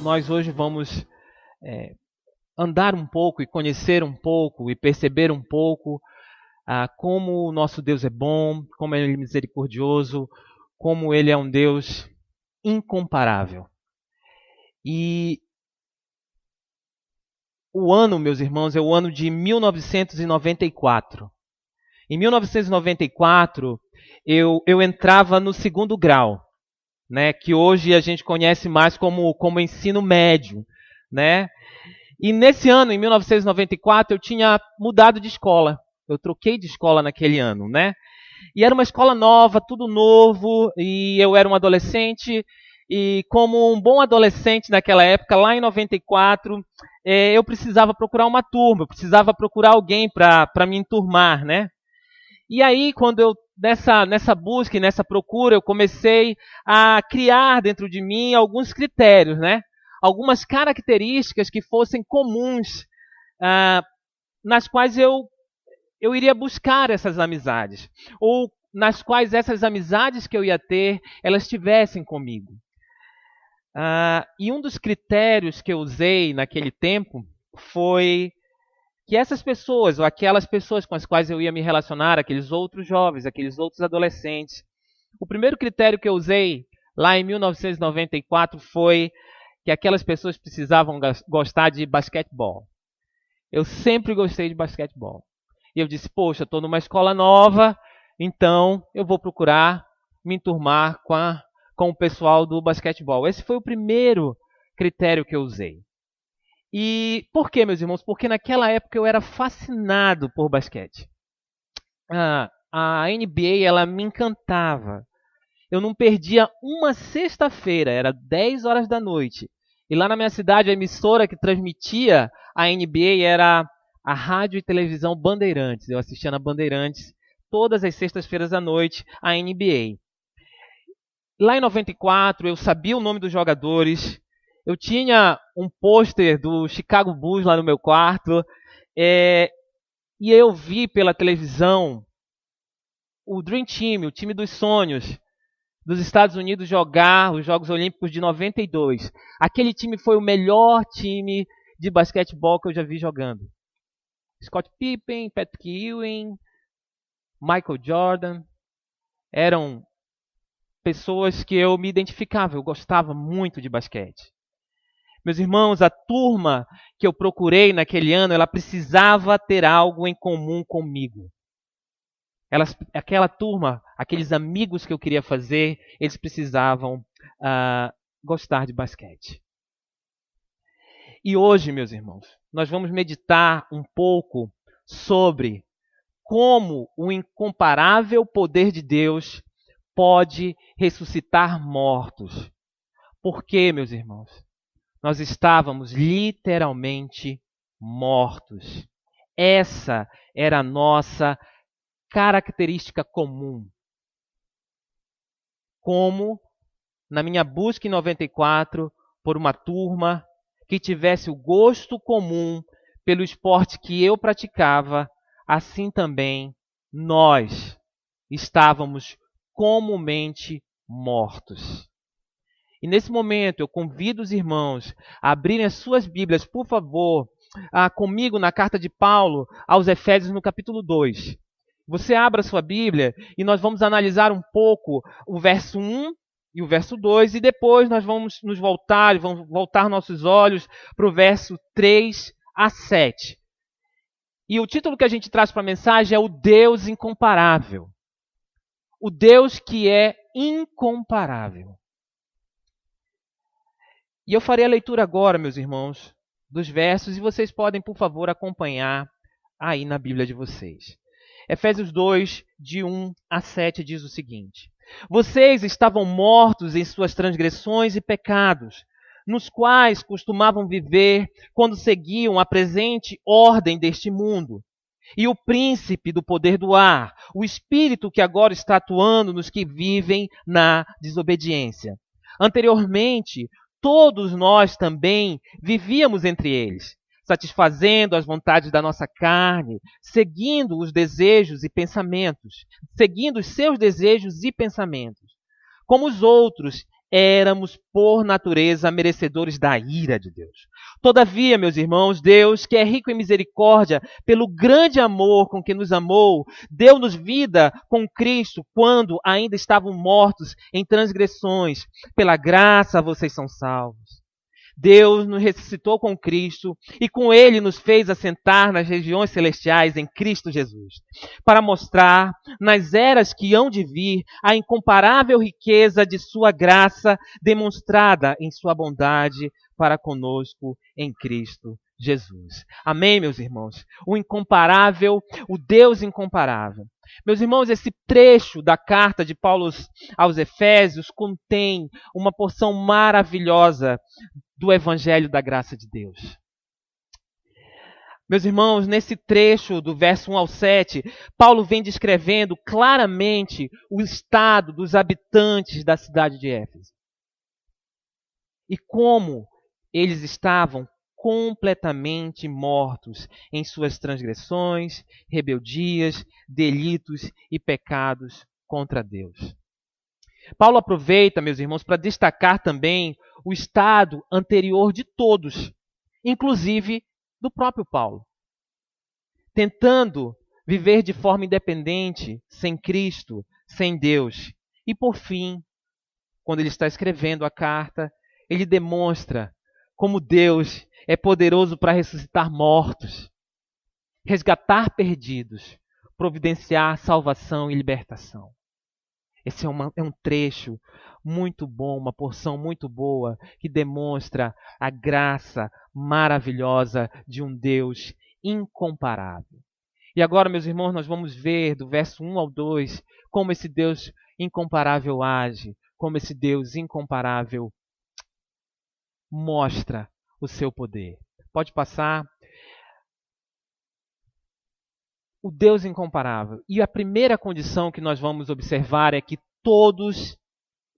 nós hoje vamos andar um pouco e conhecer um pouco e perceber um pouco como o nosso Deus é bom, como Ele é misericordioso, como Ele é um Deus incomparável. E o ano, meus irmãos, é o ano de 1994. Em 1994, eu entrava no segundo grau, né, que hoje a gente conhece mais como ensino médio, né? E nesse ano, em 1994, eu tinha mudado de escola. Eu troquei de escola naquele ano, né? E era uma escola nova, tudo novo, e eu era um adolescente. E como um bom adolescente naquela época, lá em 94, eu precisava procurar uma turma, eu precisava procurar alguém para me enturmar, né? E aí, quando eu, nessa busca e nessa procura, eu comecei a criar dentro de mim alguns critérios, né? Algumas características que fossem comuns, nas quais eu iria buscar essas amizades. Ou nas quais essas amizades que eu ia ter, elas estivessem comigo. E um dos critérios que eu usei naquele tempo foi que essas pessoas, ou aquelas pessoas com as quais eu ia me relacionar, aqueles outros jovens, aqueles outros adolescentes, o primeiro critério que eu usei lá em 1994 foi que aquelas pessoas precisavam gostar de basquetebol. Eu sempre gostei de basquetebol. E eu disse, poxa, estou numa escola nova, então eu vou procurar me enturmar com o pessoal do basquetebol. Esse foi o primeiro critério que eu usei. E por quê, meus irmãos? Porque naquela época eu era fascinado por basquete. A NBA, ela me encantava. Eu não perdia uma sexta-feira, era 10 horas da noite. E lá na minha cidade, a emissora que transmitia a NBA era a Rádio e Televisão Bandeirantes. Eu assistia na Bandeirantes todas as sextas-feiras à noite a NBA. Lá em 94, eu sabia o nome dos jogadores. Eu tinha um pôster do Chicago Bulls lá no meu quarto. E eu vi pela televisão o Dream Team, o time dos sonhos, dos Estados Unidos jogar os Jogos Olímpicos de 92. Aquele time foi o melhor time de basquetebol que eu já vi jogando. Scott Pippen, Patrick Ewing, Michael Jordan, eram pessoas que eu me identificava, eu gostava muito de basquete. Meus irmãos, a turma que eu procurei naquele ano, ela precisava ter algo em comum comigo. Aquela turma, aqueles amigos que eu queria fazer, eles precisavam gostar de basquete. E hoje, meus irmãos, nós vamos meditar um pouco sobre como o incomparável poder de Deus pode ressuscitar mortos. Por quê, meus irmãos? Nós estávamos literalmente mortos. Essa era a nossa característica comum. Como na minha busca em 94 por uma turma que tivesse o gosto comum pelo esporte que eu praticava, assim também nós estávamos comumente mortos. E nesse momento eu convido os irmãos a abrirem as suas Bíblias, por favor, comigo na carta de Paulo aos Efésios no capítulo 2. Você abra a sua Bíblia e nós vamos analisar um pouco o verso 1 e o verso 2 e depois nós vamos nos voltar, vamos voltar nossos olhos para o verso 3 a 7. E o título que a gente traz para a mensagem é o Deus incomparável. O Deus que é incomparável. E eu farei a leitura agora, meus irmãos, dos versos, e vocês podem, por favor, acompanhar aí na Bíblia de vocês. Efésios 2, de 1 a 7, diz o seguinte: Vocês estavam mortos em suas transgressões e pecados, nos quais costumavam viver quando seguiam a presente ordem deste mundo. E o príncipe do poder do ar, o espírito que agora está atuando nos que vivem na desobediência. Anteriormente, todos nós também vivíamos entre eles, satisfazendo as vontades da nossa carne, seguindo os desejos e pensamentos, seguindo os seus desejos e pensamentos. Como os outros, éramos, por natureza, merecedores da ira de Deus. Todavia, meus irmãos, Deus, que é rico em misericórdia, pelo grande amor com que nos amou, deu-nos vida com Cristo quando ainda estavam mortos em transgressões. Pela graça vocês são salvos. Deus nos ressuscitou com Cristo e com Ele nos fez assentar nas regiões celestiais em Cristo Jesus, para mostrar nas eras que hão de vir a incomparável riqueza de sua graça demonstrada em sua bondade para conosco em Cristo Jesus. Amém, meus irmãos? O incomparável, o Deus incomparável. Meus irmãos, esse trecho da carta de Paulo aos Efésios contém uma porção maravilhosa do Evangelho da graça de Deus. Meus irmãos, nesse trecho do verso 1 ao 7, Paulo vem descrevendo claramente o estado dos habitantes da cidade de Éfeso. E como eles estavam completamente mortos em suas transgressões, rebeldias, delitos e pecados contra Deus. Paulo aproveita, meus irmãos, para destacar também o estado anterior de todos, inclusive do próprio Paulo. Tentando viver de forma independente, sem Cristo, sem Deus. E por fim, quando ele está escrevendo a carta, ele demonstra como Deus é poderoso para ressuscitar mortos, resgatar perdidos, providenciar salvação e libertação. Esse é um trecho muito bom, uma porção muito boa, que demonstra a graça maravilhosa de um Deus incomparável. E agora, meus irmãos, nós vamos ver do verso 1 ao 2 como esse Deus incomparável age, como esse Deus incomparável mostra o seu poder. Pode passar. O Deus incomparável. E a primeira condição que nós vamos observar é que todos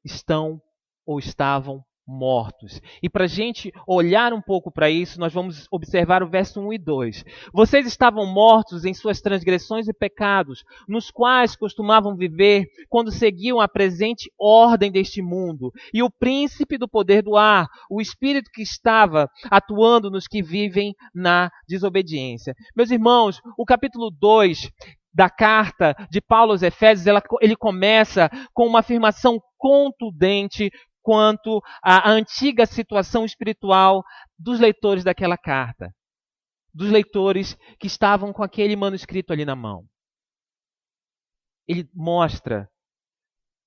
estão ou estavam mortos. E para a gente olhar um pouco para isso, nós vamos observar o verso 1 e 2. Vocês estavam mortos em suas transgressões e pecados, nos quais costumavam viver quando seguiam a presente ordem deste mundo, e o príncipe do poder do ar, o espírito que estava atuando nos que vivem na desobediência. Meus irmãos, o capítulo 2 da carta de Paulo aos Efésios, ele começa com uma afirmação contundente quanto à antiga situação espiritual dos leitores daquela carta, dos leitores que estavam com aquele manuscrito ali na mão. Ele mostra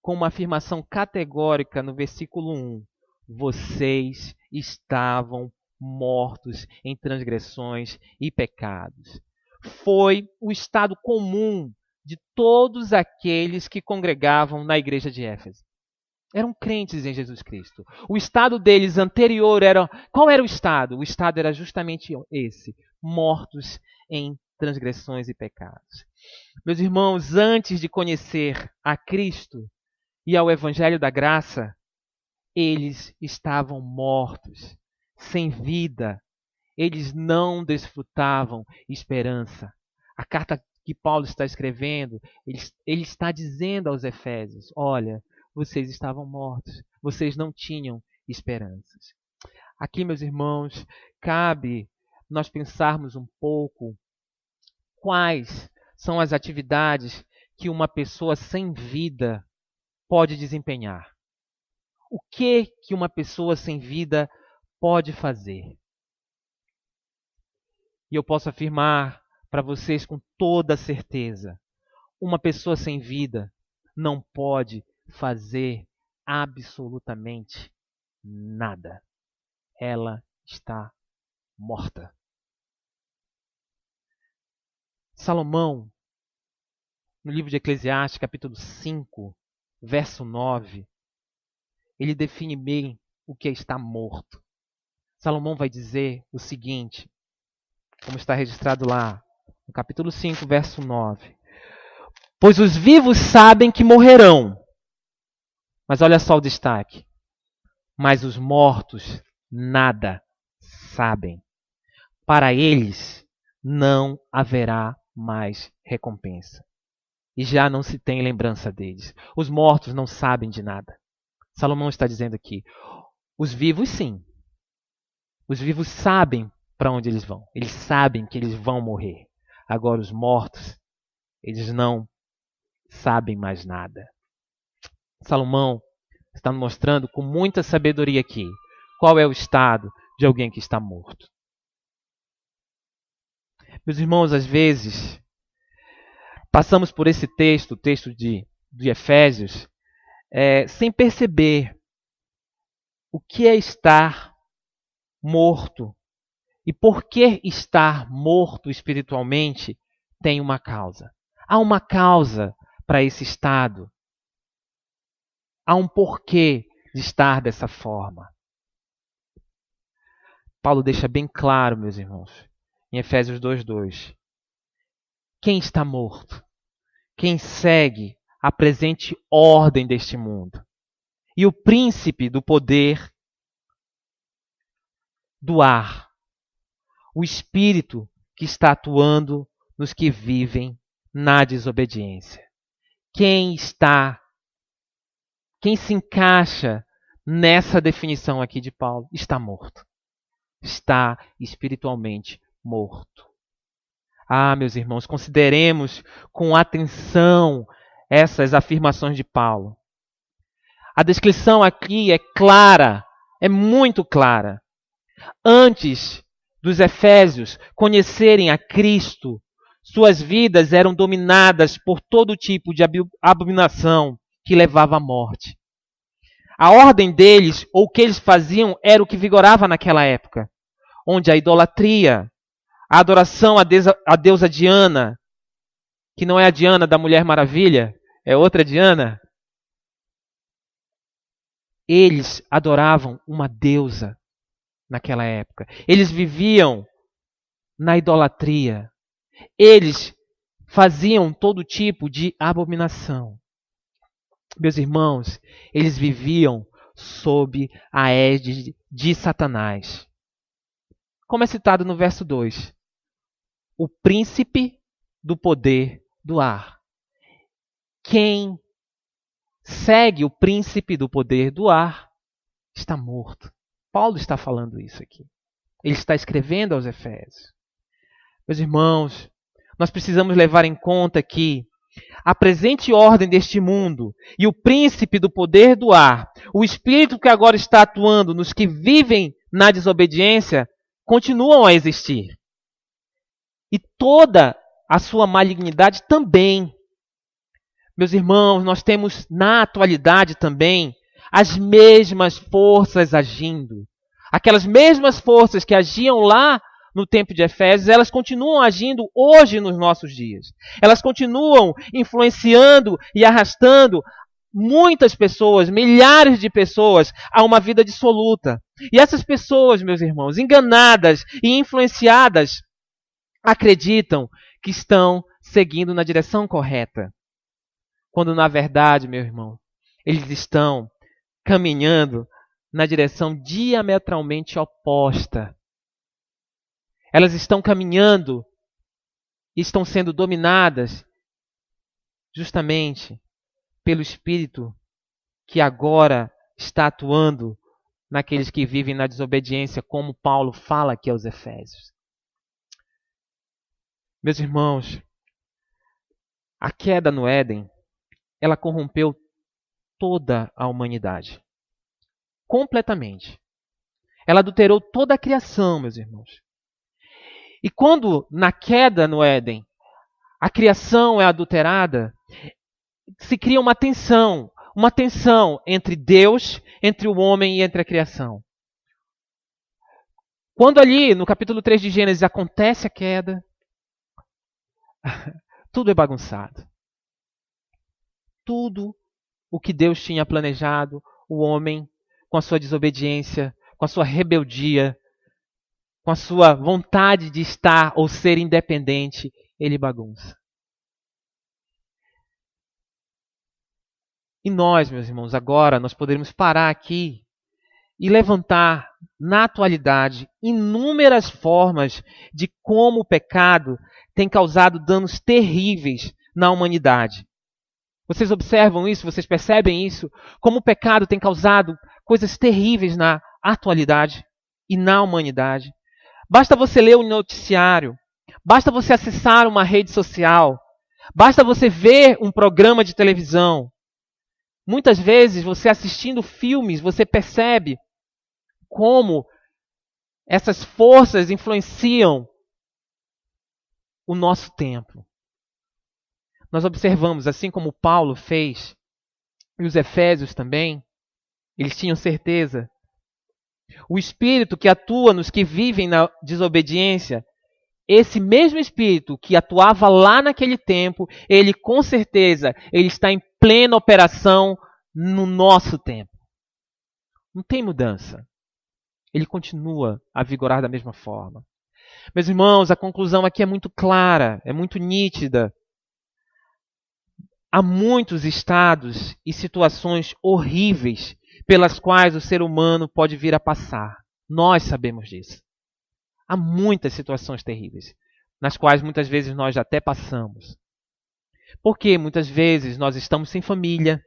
com uma afirmação categórica no versículo 1: vocês estavam mortos em transgressões e pecados. Foi o estado comum de todos aqueles que congregavam na igreja de Éfeso. Eram crentes em Jesus Cristo. O estado deles anterior era... Qual era o estado? O estado era justamente esse: mortos em transgressões e pecados. Meus irmãos, antes de conhecer a Cristo e ao Evangelho da Graça, eles estavam mortos, sem vida. Eles não desfrutavam esperança. A carta que Paulo está escrevendo, ele está dizendo aos Efésios: olha, vocês estavam mortos, vocês não tinham esperanças. Aqui, meus irmãos, cabe nós pensarmos um pouco quais são as atividades que uma pessoa sem vida pode desempenhar. O que uma pessoa sem vida pode fazer? E eu posso afirmar para vocês com toda certeza: uma pessoa sem vida não pode fazer absolutamente nada. Ela está morta. Salomão, no livro de Eclesiastes, capítulo 5, verso 9, ele define bem o que é estar morto. Salomão vai dizer o seguinte, como está registrado lá, no capítulo 5, verso 9. Pois os vivos sabem que morrerão. Mas olha só o destaque. Mas os mortos nada sabem. Para eles não haverá mais recompensa. E já não se tem lembrança deles. Os mortos não sabem de nada. Salomão está dizendo aqui, os vivos sim. Os vivos sabem para onde eles vão. Eles sabem que eles vão morrer. Agora os mortos, eles não sabem mais nada. Salomão está mostrando com muita sabedoria aqui qual é o estado de alguém que está morto. Meus irmãos, às vezes, passamos por esse texto, o texto de Efésios, sem perceber o que é estar morto e por que estar morto espiritualmente tem uma causa. Há uma causa para esse estado. Há um porquê de estar dessa forma. Paulo deixa bem claro, meus irmãos, em Efésios 2:2. Quem está morto? Quem segue a presente ordem deste mundo? E o príncipe do poder do ar, o espírito que está atuando nos que vivem na desobediência. Quem se encaixa nessa definição aqui de Paulo está morto. Está espiritualmente morto. Ah, meus irmãos, consideremos com atenção essas afirmações de Paulo. A descrição aqui é clara, é muito clara. Antes dos efésios conhecerem a Cristo, suas vidas eram dominadas por todo tipo de abominação que levava à morte. A ordem deles, ou o que eles faziam, era o que vigorava naquela época, onde a idolatria, a adoração à deusa Diana, que não é a Diana da Mulher Maravilha, é outra Diana. Eles adoravam uma deusa naquela época. Eles viviam na idolatria. Eles faziam todo tipo de abominação. Meus irmãos, eles viviam sob a égide de Satanás. Como é citado no verso 2. O príncipe do poder do ar. Quem segue o príncipe do poder do ar está morto. Paulo está falando isso aqui. Ele está escrevendo aos Efésios. Meus irmãos, nós precisamos levar em conta que a presente ordem deste mundo e o príncipe do poder do ar, o espírito que agora está atuando nos que vivem na desobediência, continuam a existir. E toda a sua malignidade também. Meus irmãos, nós temos na atualidade também as mesmas forças agindo. Aquelas mesmas forças que agiam lá no tempo de Efésios, elas continuam agindo hoje nos nossos dias. Elas continuam influenciando e arrastando muitas pessoas, milhares de pessoas, a uma vida dissoluta. E essas pessoas, meus irmãos, enganadas e influenciadas, acreditam que estão seguindo na direção correta. Quando, na verdade, meu irmão, eles estão caminhando na direção diametralmente oposta. Elas estão caminhando e estão sendo dominadas justamente pelo Espírito que agora está atuando naqueles que vivem na desobediência, como Paulo fala aqui aos Efésios. Meus irmãos, a queda no Éden, ela corrompeu toda a humanidade. Completamente. Ela adulterou toda a criação, meus irmãos. E quando, na queda no Éden, a criação é adulterada, se cria uma tensão entre Deus, entre o homem e entre a criação. Quando ali, no capítulo 3 de Gênesis, acontece a queda, tudo é bagunçado. Tudo o que Deus tinha planejado, o homem, com a sua desobediência, com a sua rebeldia, com a sua vontade de estar ou ser independente, ele bagunça. E nós, meus irmãos, agora nós poderíamos parar aqui e levantar, na atualidade, inúmeras formas de como o pecado tem causado danos terríveis na humanidade. Vocês observam isso? Vocês percebem isso? Como o pecado tem causado coisas terríveis na atualidade e na humanidade. Basta você ler um noticiário, basta você acessar uma rede social, basta você ver um programa de televisão. Muitas vezes, você assistindo filmes, você percebe como essas forças influenciam o nosso tempo. Nós observamos, assim como Paulo fez, e os Efésios também, eles tinham certeza. O Espírito que atua nos que vivem na desobediência, esse mesmo Espírito que atuava lá naquele tempo, ele com certeza ele está em plena operação no nosso tempo. Não tem mudança. Ele continua a vigorar da mesma forma. Meus irmãos, a conclusão aqui é muito clara, é muito nítida. Há muitos estados e situações horríveis pelas quais o ser humano pode vir a passar. Nós sabemos disso. Há muitas situações terríveis, nas quais muitas vezes nós até passamos. Porque muitas vezes nós estamos sem família,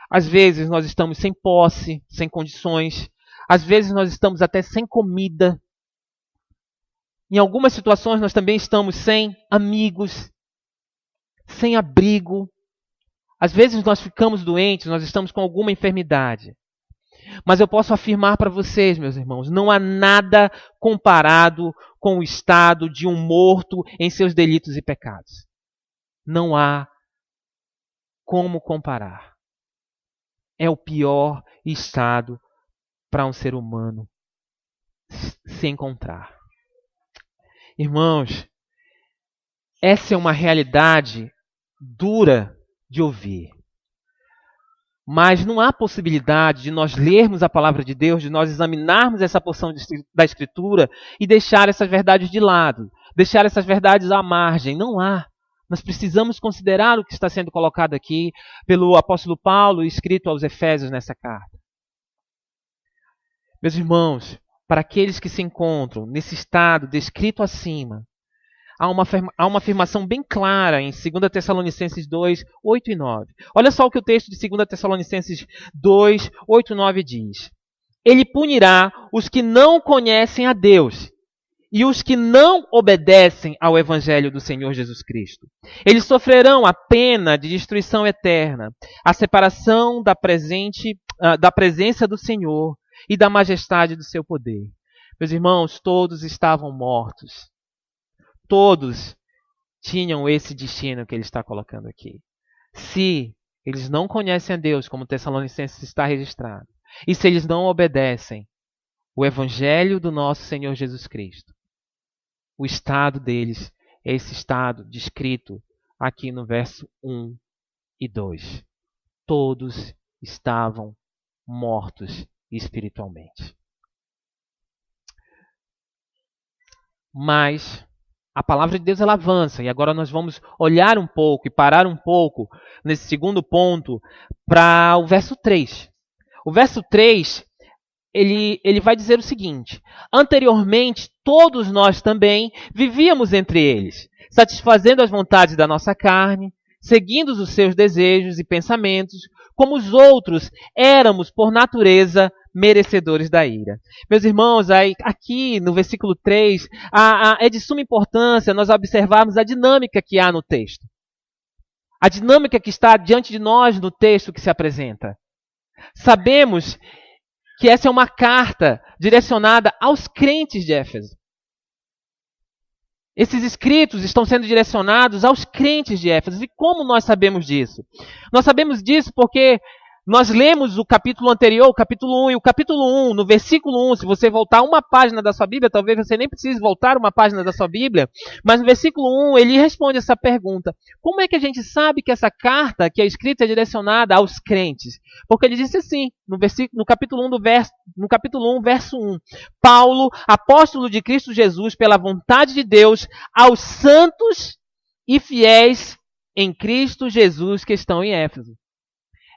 às vezes nós estamos sem posse, sem condições, às vezes nós estamos até sem comida. Em algumas situações nós também estamos sem amigos, sem abrigo. Às vezes nós ficamos doentes, nós estamos com alguma enfermidade. Mas eu posso afirmar para vocês, meus irmãos, não há nada comparado com o estado de um morto em seus delitos e pecados. Não há como comparar. É o pior estado para um ser humano se encontrar. Irmãos, essa é uma realidade dura de ouvir. Mas não há possibilidade de nós lermos a palavra de Deus, de nós examinarmos essa porção da Escritura e deixar essas verdades de lado, deixar essas verdades à margem. Não há. Nós precisamos considerar o que está sendo colocado aqui pelo apóstolo Paulo, escrito aos Efésios nessa carta. Meus irmãos, para aqueles que se encontram nesse estado descrito acima, há uma afirmação bem clara em 2 Tessalonicenses 2, 8 e 9. Olha só o que o texto de 2 Tessalonicenses 2, 8 e 9 diz. Ele punirá os que não conhecem a Deus e os que não obedecem ao Evangelho do Senhor Jesus Cristo. Eles sofrerão a pena de destruição eterna, a separação da presença do Senhor e da majestade do seu poder. Meus irmãos, todos estavam mortos. Todos tinham esse destino que ele está colocando aqui. Se eles não conhecem a Deus, como Tessalonicenses está registrado, e se eles não obedecem o Evangelho do nosso Senhor Jesus Cristo, o estado deles é esse estado descrito aqui no verso 1 e 2. Todos estavam mortos espiritualmente. Mas a palavra de Deus ela avança, e agora nós vamos olhar um pouco e parar um pouco nesse segundo ponto para o verso 3. O verso 3, ele vai dizer o seguinte: anteriormente, todos nós também vivíamos entre eles, satisfazendo as vontades da nossa carne, seguindo os seus desejos e pensamentos, como os outros éramos, por natureza, merecedores da ira. Meus irmãos, aqui no versículo 3, é de suma importância nós observarmos a dinâmica que há no texto. A dinâmica que está diante de nós no texto que se apresenta. Sabemos que essa é uma carta direcionada aos crentes de Éfeso. Esses escritos estão sendo direcionados aos crentes de Éfeso. E como nós sabemos disso? Nós sabemos disso porque nós lemos o capítulo anterior, o capítulo 1, e o capítulo 1, no versículo 1, se você voltar uma página da sua Bíblia, talvez você nem precise voltar uma página da sua Bíblia, mas no versículo 1 ele responde essa pergunta: como é que a gente sabe que essa carta que é escrita é direcionada aos crentes? Porque ele disse assim, no capítulo 1, verso 1, Paulo, apóstolo de Cristo Jesus, pela vontade de Deus, aos santos e fiéis em Cristo Jesus que estão em Éfeso.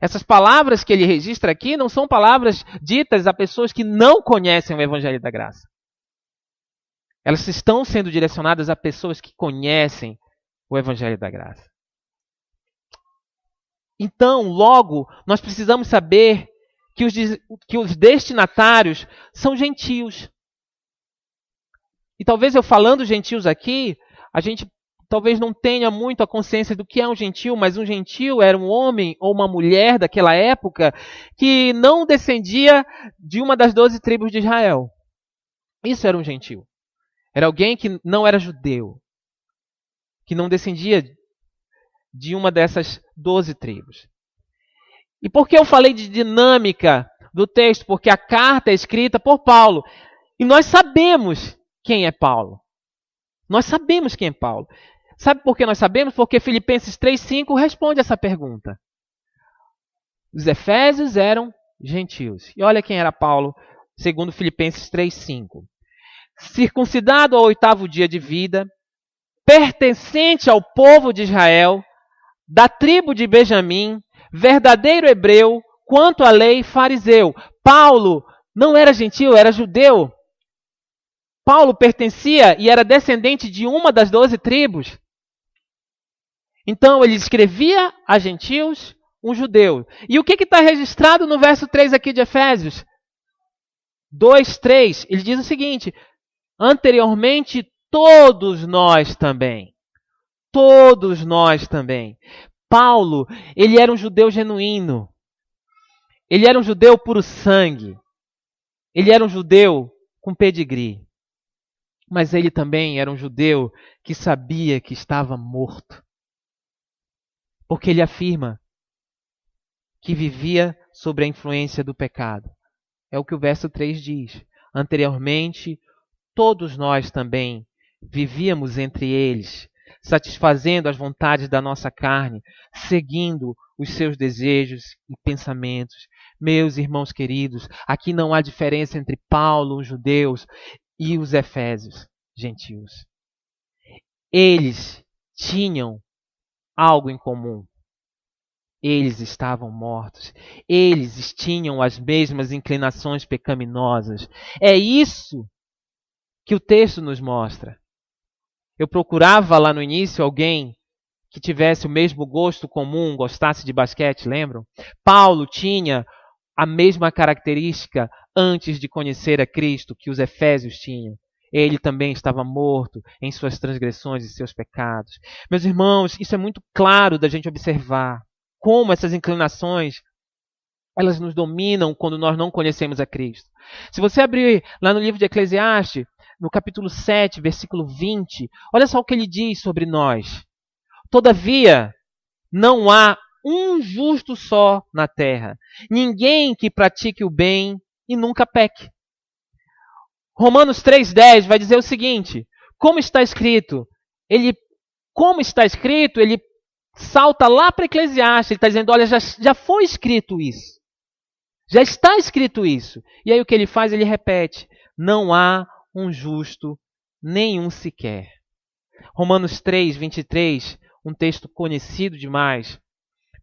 Essas palavras que ele registra aqui não são palavras ditas a pessoas que não conhecem o Evangelho da Graça. Elas estão sendo direcionadas a pessoas que conhecem o Evangelho da Graça. Então, logo, nós precisamos saber que os destinatários são gentios. E talvez eu falando gentios aqui, a gente talvez não tenha muito a consciência do que é um gentio, mas um gentio era um homem ou uma mulher daquela época que não descendia de uma das 12 tribos de Israel. Isso era um gentio. Era alguém que não era judeu, que não descendia de uma dessas 12 tribos. E por que eu falei de dinâmica do texto? Porque a carta é escrita por Paulo. E nós sabemos quem é Paulo. Nós sabemos quem é Paulo. Sabe por que nós sabemos? Porque Filipenses 3,5 responde essa pergunta. Os efésios eram gentios. E olha quem era Paulo, segundo Filipenses 3,5. Circuncidado ao 8º dia de vida, pertencente ao povo de Israel, da tribo de Benjamim, verdadeiro hebreu, quanto à lei, fariseu. Paulo não era gentio, era judeu. Paulo pertencia e era descendente de uma das 12 tribos. Então ele escrevia a gentios, um judeu. E o que está registrado no verso 3 aqui de Efésios? 2:3, ele diz o seguinte: anteriormente todos nós também. Todos nós também. Paulo, ele era um judeu genuíno. Ele era um judeu puro sangue. Ele era um judeu com pedigree. Mas ele também era um judeu que sabia que estava morto. Porque ele afirma que vivia sobre a influência do pecado. É o que o verso 3 diz. Anteriormente, todos nós também vivíamos entre eles, satisfazendo as vontades da nossa carne, seguindo os seus desejos e pensamentos. Meus irmãos queridos, aqui não há diferença entre Paulo, os judeus, e os efésios, gentios. Eles tinham algo em comum. Eles estavam mortos. Eles tinham as mesmas inclinações pecaminosas. É isso que o texto nos mostra. Eu procurava lá no início alguém que tivesse o mesmo gosto comum, gostasse de basquete, lembram? Paulo tinha a mesma característica antes de conhecer a Cristo que os efésios tinham. Ele também estava morto em suas transgressões e seus pecados. Meus irmãos, isso é muito claro da gente observar. Como essas inclinações, elas nos dominam quando nós não conhecemos a Cristo. Se você abrir lá no livro de Eclesiastes, no capítulo 7, versículo 20, olha só o que ele diz sobre nós. Todavia, não há um justo só na terra, ninguém que pratique o bem e nunca peque. Romanos 3,10 vai dizer o seguinte: como está escrito, ele salta lá para Eclesiastes, ele está dizendo, olha, já foi escrito isso. Já está escrito isso. E aí o que ele faz? Ele repete, não há um justo, nenhum sequer. Romanos 3:23, um texto conhecido demais.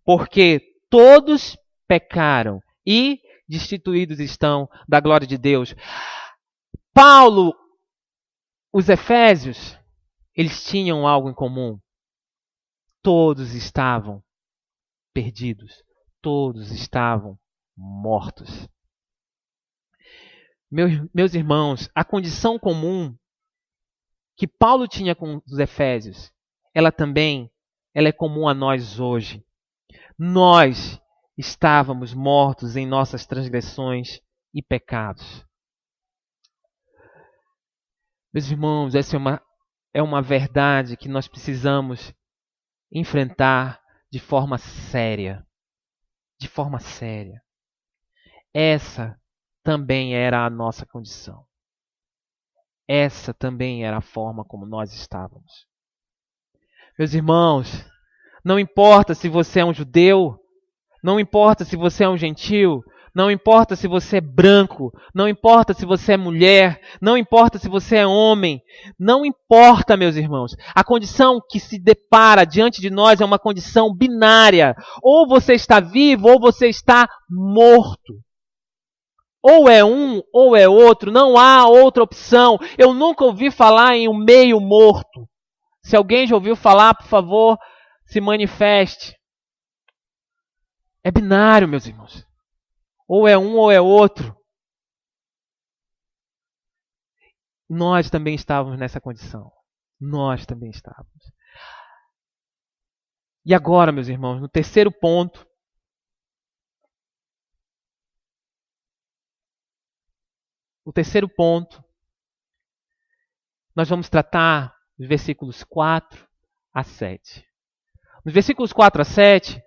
Porque todos pecaram e destituídos estão da glória de Deus. Paulo, os efésios, eles tinham algo em comum. Todos estavam perdidos. Todos estavam mortos. Meus irmãos, a condição comum que Paulo tinha com os efésios, ela é comum a nós hoje. Nós estávamos mortos em nossas transgressões e pecados. Meus irmãos, essa é uma verdade que nós precisamos enfrentar de forma séria. De forma séria. Essa também era a nossa condição. Essa também era a forma como nós estávamos. Meus irmãos, não importa se você é um judeu, não importa se você é um gentio, não importa se você é branco, não importa se você é mulher, não importa se você é homem, não importa, meus irmãos. A condição que se depara diante de nós é uma condição binária. Ou você está vivo ou você está morto. Ou é um ou é outro, não há outra opção. Eu nunca ouvi falar em um meio morto. Se alguém já ouviu falar, por favor, se manifeste. É binário, meus irmãos. Ou é um ou é outro. Nós também estávamos nessa condição. Nós também estávamos. E agora, meus irmãos, no terceiro ponto, nós vamos tratar dos versículos 4 a 7. Nos versículos 4 a 7,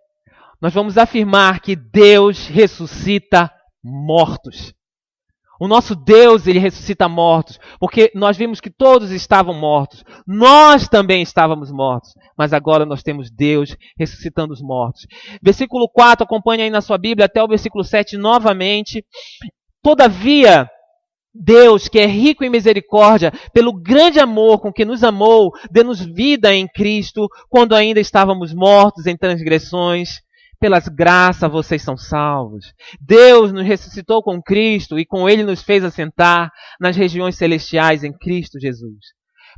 nós vamos afirmar que Deus ressuscita mortos. O nosso Deus, ele ressuscita mortos, porque nós vimos que todos estavam mortos. Nós também estávamos mortos, mas agora nós temos Deus ressuscitando os mortos. Versículo 4, acompanhe aí na sua Bíblia até o versículo 7 novamente. Todavia, Deus, que é rico em misericórdia, pelo grande amor com que nos amou, deu-nos vida em Cristo, quando ainda estávamos mortos em transgressões. Pelas graças vocês são salvos. Deus nos ressuscitou com Cristo e com Ele nos fez assentar nas regiões celestiais em Cristo Jesus,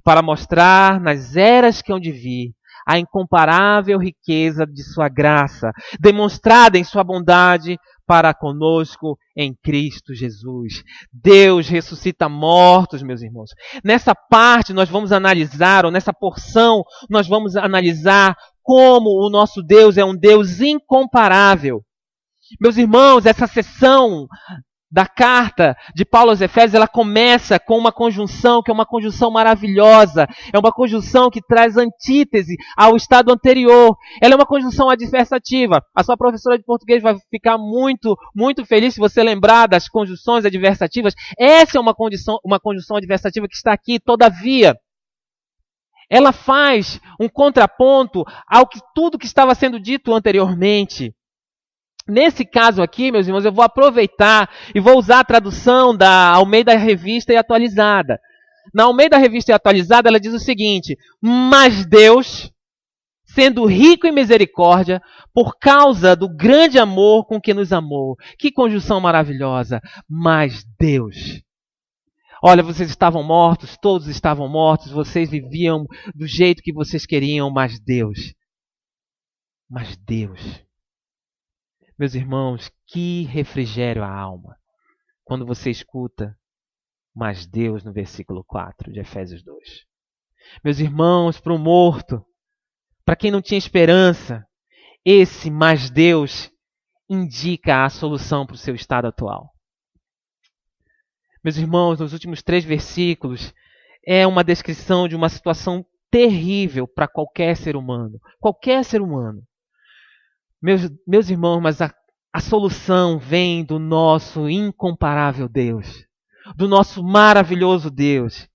para mostrar nas eras que hão de vir a incomparável riqueza de sua graça, demonstrada em sua bondade para conosco em Cristo Jesus. Deus ressuscita mortos, meus irmãos. Nessa parte nós vamos analisar, ou nessa porção nós vamos analisar como o nosso Deus é um Deus incomparável. Meus irmãos, essa sessão da carta de Paulo aos Efésios, ela começa com uma conjunção que é uma conjunção maravilhosa. É uma conjunção que traz antítese ao estado anterior. Ela é uma conjunção adversativa. A sua professora de português vai ficar muito, muito feliz se você lembrar das conjunções adversativas. Essa é uma conjunção adversativa que está aqui, todavia. Ela faz um contraponto ao que tudo que estava sendo dito anteriormente. Nesse caso aqui, meus irmãos, eu vou aproveitar e vou usar a tradução da Almeida Revista e Atualizada. Na Almeida Revista e Atualizada, ela diz o seguinte: mas Deus, sendo rico em misericórdia, por causa do grande amor com que nos amou. Que conjunção maravilhosa! Mas Deus. Olha, vocês estavam mortos, todos estavam mortos, vocês viviam do jeito que vocês queriam, mas Deus. Meus irmãos, que refrigério à alma quando você escuta mas Deus no versículo 4 de Efésios 2. Meus irmãos, para o morto, para quem não tinha esperança, esse mas Deus indica a solução para o seu estado atual. Meus irmãos, nos últimos 3 versículos, é uma descrição de uma situação terrível para qualquer ser humano. Qualquer ser humano. Meus irmãos, mas a solução vem do nosso incomparável Deus. Do nosso maravilhoso Deus.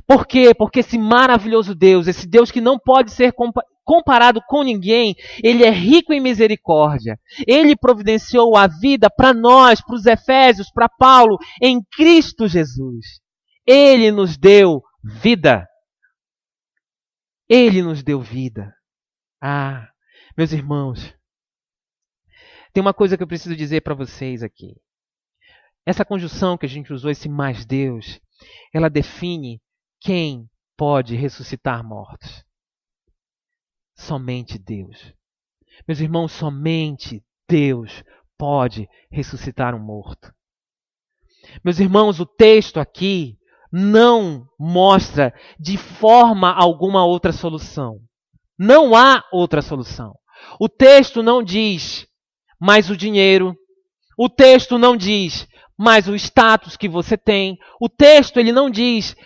Por quê? Porque esse maravilhoso Deus, esse Deus que não pode ser comparado com ninguém, ele é rico em misericórdia. Ele providenciou a vida para nós, para os Efésios, para Paulo, em Cristo Jesus. Ele nos deu vida. Ele nos deu vida. Ah, meus irmãos, tem uma coisa que eu preciso dizer para vocês aqui. Essa conjunção que a gente usou, esse mais Deus, ela define quem pode ressuscitar mortos. Somente Deus. Meus irmãos, somente Deus pode ressuscitar um morto. Meus irmãos, o texto aqui não mostra de forma alguma outra solução. Não há outra solução. O texto não diz mais o dinheiro. O texto não diz mais o status que você tem. O texto ele não diz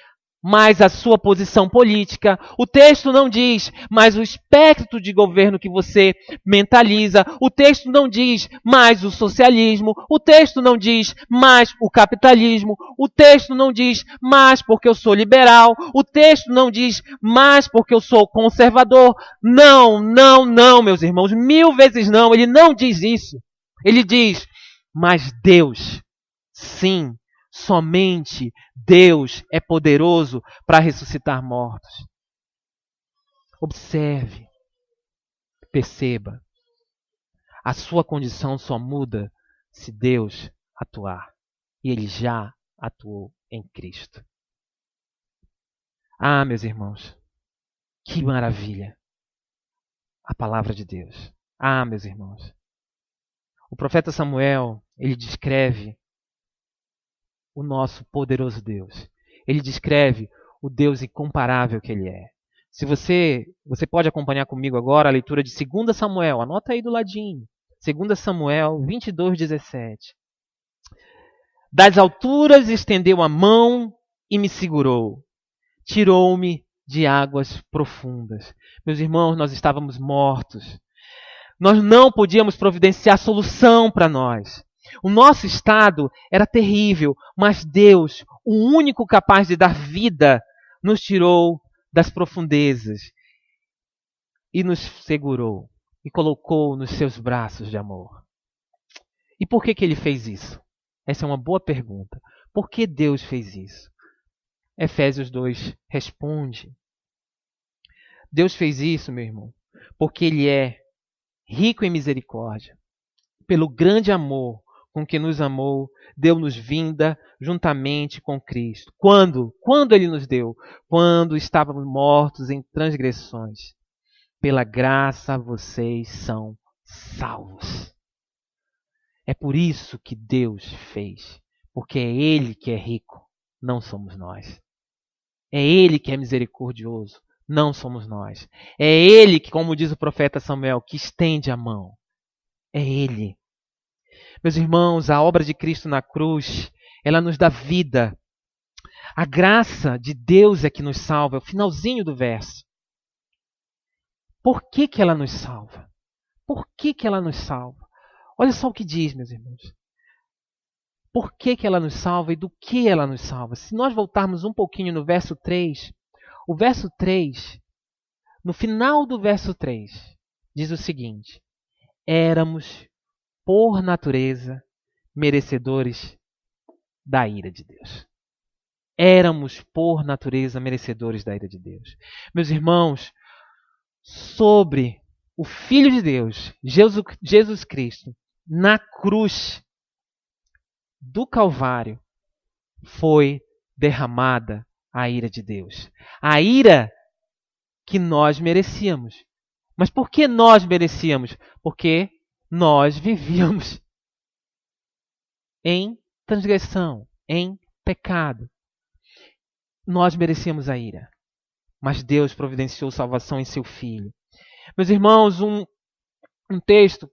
mais a sua posição política. O texto não diz mais o espectro de governo que você mentaliza. O texto não diz mais o socialismo. O texto não diz mais o capitalismo. O texto não diz mais porque eu sou liberal. O texto não diz mais porque eu sou conservador. Não, não, não, meus irmãos. 1000 vezes não. Ele não diz isso. Ele diz, mas Deus, sim, somente Deus é poderoso para ressuscitar mortos. Observe, perceba, a sua condição só muda se Deus atuar. E Ele já atuou em Cristo. Ah, meus irmãos, que maravilha! A palavra de Deus. Ah, meus irmãos. O profeta Samuel, ele descreve o nosso poderoso Deus. Ele descreve o Deus incomparável que ele é. Se você pode acompanhar comigo agora a leitura de 2 Samuel, anota aí do ladinho. 2 Samuel 22:17. Das alturas estendeu a mão e me segurou. Tirou-me de águas profundas. Meus irmãos, nós estávamos mortos. Nós não podíamos providenciar solução para nós. O nosso estado era terrível, mas Deus, o único capaz de dar vida, nos tirou das profundezas e nos segurou e colocou nos seus braços de amor. E por que ele fez isso? Essa é uma boa pergunta. Por que Deus fez isso? Efésios 2 responde. Deus fez isso, meu irmão, porque Ele é rico em misericórdia. Pelo grande amor com que nos amou, deu-nos vinda juntamente com Cristo. Quando? Quando Ele nos deu? Quando estávamos mortos em transgressões. Pela graça vocês são salvos. É por isso que Deus fez. Porque é Ele que é rico, não somos nós. É Ele que é misericordioso, não somos nós. É Ele que, como diz o profeta Samuel, que estende a mão. É Ele. Meus irmãos, a obra de Cristo na cruz, ela nos dá vida. A graça de Deus é que nos salva. É o finalzinho do verso. Por que ela nos salva? Por que ela nos salva? Olha só o que diz, meus irmãos. Por que ela nos salva e do que ela nos salva? Se nós voltarmos um pouquinho no verso 3, o verso 3, no final do verso 3, diz o seguinte: éramos, por natureza, merecedores da ira de Deus. Éramos, por natureza, merecedores da ira de Deus. Meus irmãos, sobre o Filho de Deus, Jesus Cristo, na cruz do Calvário, foi derramada a ira de Deus. A ira que nós merecíamos. Mas por que nós merecíamos? Porque nós vivíamos em transgressão, em pecado. Nós merecíamos a ira. Mas Deus providenciou salvação em seu Filho. Meus irmãos, um texto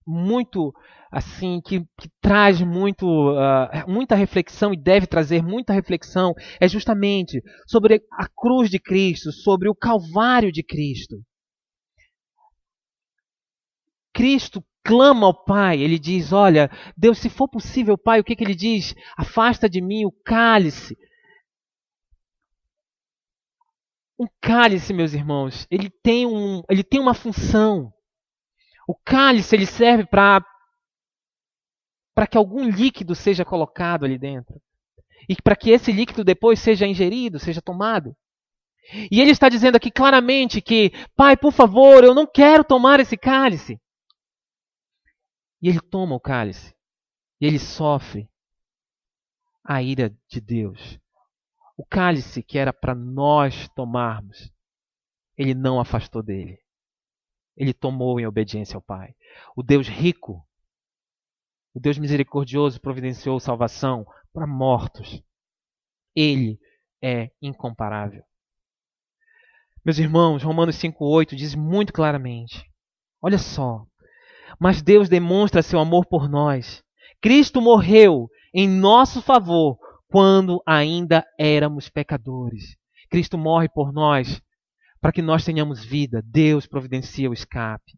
muito assim que traz muita reflexão e deve trazer muita reflexão é justamente sobre a cruz de Cristo, sobre o Calvário de Cristo. Cristo clama ao Pai, ele diz: olha, Deus, se for possível, Pai, o que ele diz? Afasta de mim o cálice. Um cálice, meus irmãos, ele tem uma função. O cálice ele serve para que algum líquido seja colocado ali dentro. E para que esse líquido depois seja ingerido, seja tomado. E ele está dizendo aqui claramente que, Pai, por favor, eu não quero tomar esse cálice. E ele toma o cálice. E ele sofre a ira de Deus. O cálice que era para nós tomarmos, ele não afastou dele. Ele tomou em obediência ao Pai. O Deus rico, o Deus misericordioso providenciou salvação para mortos. Ele é incomparável. Meus irmãos, Romanos 5,8 diz muito claramente. Olha só. Mas Deus demonstra seu amor por nós. Cristo morreu em nosso favor quando ainda éramos pecadores. Cristo morre por nós para que nós tenhamos vida. Deus providencia o escape.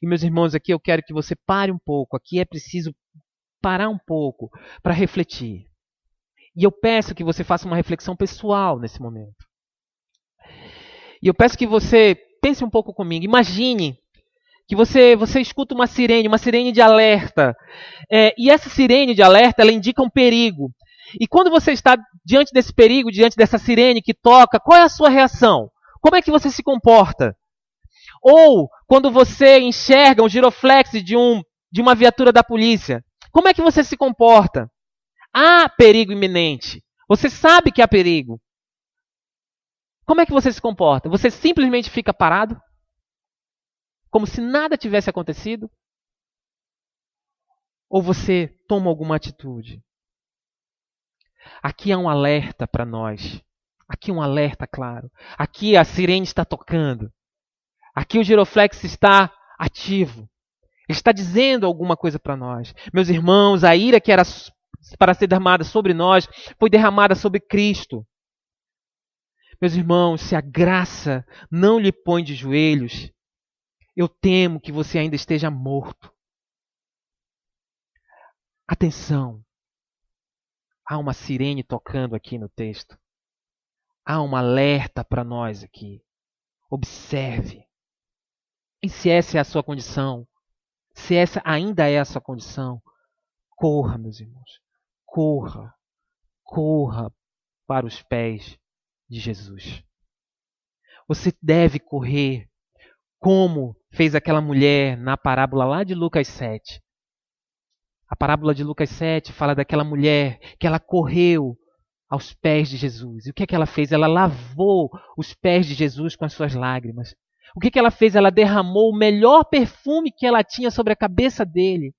E meus irmãos, aqui eu quero que você pare um pouco. Aqui é preciso parar um pouco para refletir. E eu peço que você faça uma reflexão pessoal nesse momento. E eu peço que você pense um pouco comigo. Imagine que você escuta uma sirene de alerta. E essa sirene de alerta, ela indica um perigo. E quando você está diante desse perigo, diante dessa sirene que toca, qual é a sua reação? Como é que você se comporta? Ou quando você enxerga um giroflex de uma viatura da polícia, como é que você se comporta? Há perigo iminente. Você sabe que há perigo. Como é que você se comporta? Você simplesmente fica parado? Como se nada tivesse acontecido? Ou você toma alguma atitude? Aqui há um alerta para nós. Aqui um alerta, claro. Aqui a sirene está tocando. Aqui o giroflex está ativo. Ele está dizendo alguma coisa para nós. Meus irmãos, a ira que era para ser derramada sobre nós foi derramada sobre Cristo. Meus irmãos, se a graça não lhe põe de joelhos, eu temo que você ainda esteja morto. Atenção. Há uma sirene tocando aqui no texto. Há um alerta para nós aqui. Observe. E se essa é a sua condição, se essa ainda é a sua condição, corra, meus irmãos. Corra. Corra para os pés de Jesus. Você deve correr como fez aquela mulher na parábola lá de Lucas 7. A parábola de Lucas 7 fala daquela mulher que ela correu aos pés de Jesus. E o que é que ela fez? Ela lavou os pés de Jesus com as suas lágrimas. O que é que ela fez? Ela derramou o melhor perfume que ela tinha sobre a cabeça dele.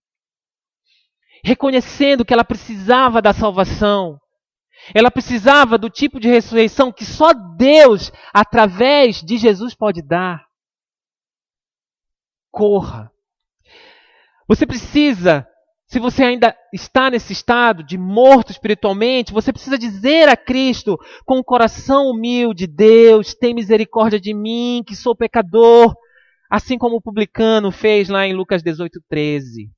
Reconhecendo que ela precisava da salvação. Ela precisava do tipo de ressurreição que só Deus, através de Jesus, pode dar. Corra. Você precisa, se você ainda está nesse estado de morto espiritualmente, você precisa dizer a Cristo com um coração humilde: Deus, tem misericórdia de mim, que sou pecador. Assim como o publicano fez lá em Lucas 18:13.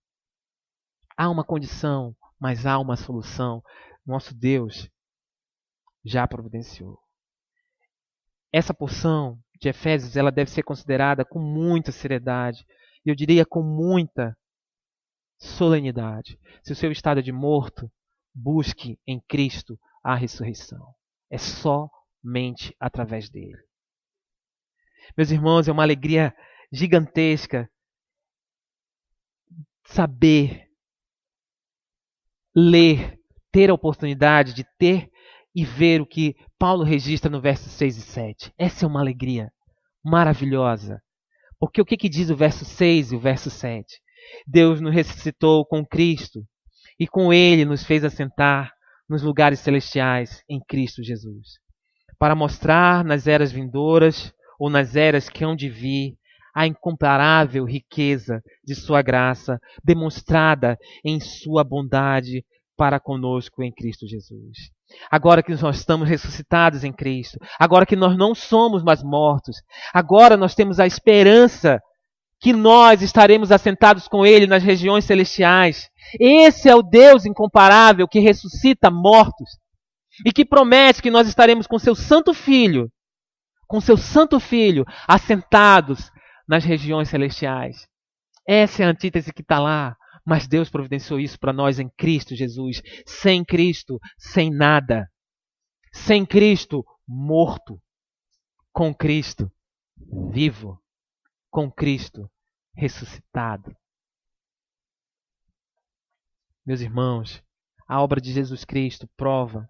Há uma condição, mas há uma solução. Nosso Deus já providenciou. Essa porção de Efésios, ela deve ser considerada com muita seriedade. E eu diria com muita solenidade. Se o seu estado é de morto, busque em Cristo a ressurreição. É somente através dele. Meus irmãos, é uma alegria gigantesca saber, ler, ter a oportunidade de ter e ver o que Paulo registra no verso 6 e 7. Essa é uma alegria maravilhosa. Porque o que diz o verso 6 e o verso 7? Deus nos ressuscitou com Cristo e com Ele nos fez assentar nos lugares celestiais em Cristo Jesus, para mostrar nas eras vindouras ou nas eras que hão de vir a incomparável riqueza de sua graça demonstrada em sua bondade para conosco em Cristo Jesus. Agora que nós estamos ressuscitados em Cristo, agora que nós não somos mais mortos, agora nós temos a esperança que nós estaremos assentados com Ele nas regiões celestiais. Esse é o Deus incomparável que ressuscita mortos e que promete que nós estaremos com seu Santo Filho, assentados nas regiões celestiais. Essa é a antítese que está lá. Mas Deus providenciou isso para nós em Cristo Jesus. Sem Cristo, sem nada. Sem Cristo, morto. Com Cristo, vivo. Com Cristo, ressuscitado. Meus irmãos, a obra de Jesus Cristo prova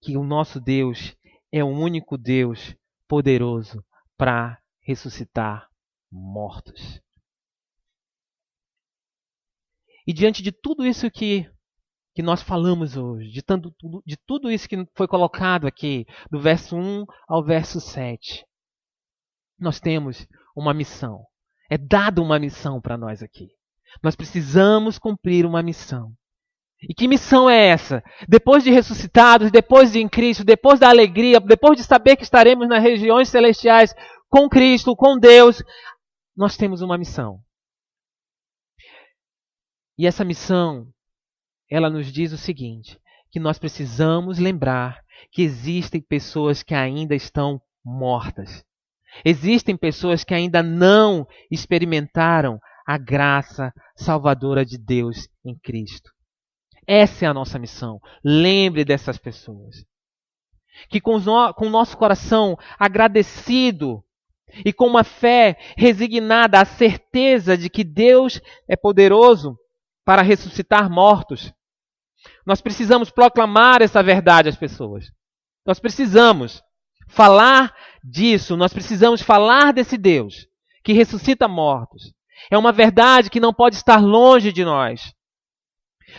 que o nosso Deus é o único Deus poderoso para ressuscitar mortos. E diante de tudo isso que nós falamos hoje, de tudo isso que foi colocado aqui, do verso 1 ao verso 7, nós temos uma missão. É dada uma missão para nós aqui. Nós precisamos cumprir uma missão. E que missão é essa? Depois de ressuscitados, depois de em Cristo, depois da alegria, depois de saber que estaremos nas regiões celestiais com Cristo, com Deus, nós temos uma missão. E essa missão, ela nos diz o seguinte, que nós precisamos lembrar que existem pessoas que ainda estão mortas. Existem pessoas que ainda não experimentaram a graça salvadora de Deus em Cristo. Essa é a nossa missão. Lembre dessas pessoas. Que com o nosso coração agradecido e com uma fé resignada, a certeza de que Deus é poderoso para ressuscitar mortos, nós precisamos proclamar essa verdade às pessoas. Nós precisamos falar disso, nós precisamos falar desse Deus que ressuscita mortos. É uma verdade que não pode estar longe de nós.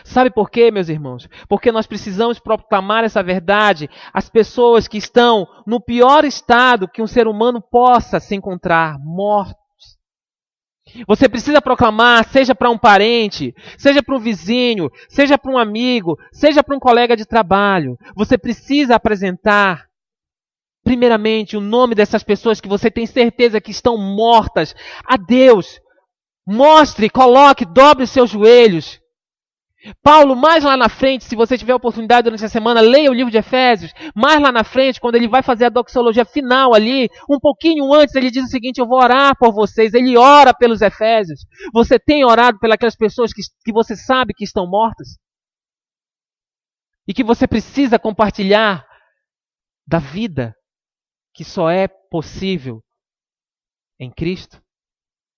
Sabe por quê, meus irmãos? Porque nós precisamos proclamar essa verdade às pessoas que estão no pior estado que um ser humano possa se encontrar, mortos. Você precisa proclamar, seja para um parente, seja para um vizinho, seja para um amigo, seja para um colega de trabalho. Você precisa apresentar, primeiramente, o nome dessas pessoas que você tem certeza que estão mortas a Deus. Mostre, coloque, dobre os seus joelhos. Paulo, mais lá na frente, se você tiver oportunidade durante a semana, leia o livro de Efésios. Mais lá na frente, quando ele vai fazer a doxologia final ali, um pouquinho antes, ele diz o seguinte: eu vou orar por vocês. Ele ora pelos Efésios. Você tem orado pelas pessoas que você sabe que estão mortas? E que você precisa compartilhar da vida que só é possível em Cristo?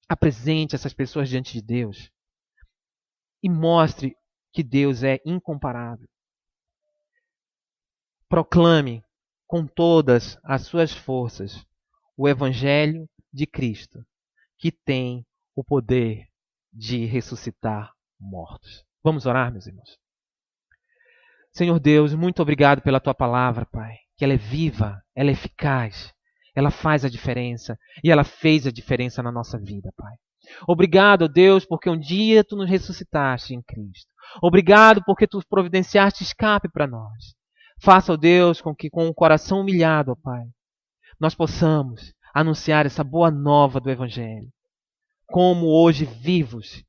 Apresente essas pessoas diante de Deus e mostre que Deus é incomparável. Proclame com todas as suas forças o Evangelho de Cristo, que tem o poder de ressuscitar mortos. Vamos orar, meus irmãos? Senhor Deus, muito obrigado pela Tua palavra, Pai, que ela é viva, ela é eficaz, ela faz a diferença e ela fez a diferença na nossa vida, Pai. Obrigado, Deus, porque um dia Tu nos ressuscitaste em Cristo. Obrigado porque Tu providenciaste escape para nós. Faça, ó Deus, com que com o coração humilhado, ó Pai, nós possamos anunciar essa boa nova do Evangelho. Como hoje vivos,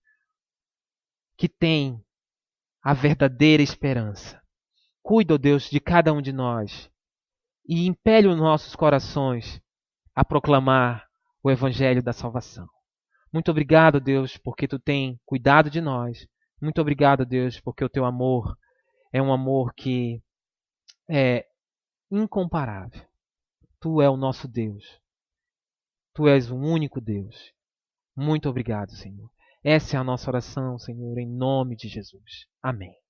que tem a verdadeira esperança. Cuida, ó Deus, de cada um de nós e impele os nossos corações a proclamar o Evangelho da salvação. Muito obrigado, Deus, porque Tu tem cuidado de nós. Muito obrigado, Deus, porque o Teu amor é um amor que é incomparável. Tu é o nosso Deus. Tu és o único Deus. Muito obrigado, Senhor. Essa é a nossa oração, Senhor, em nome de Jesus. Amém.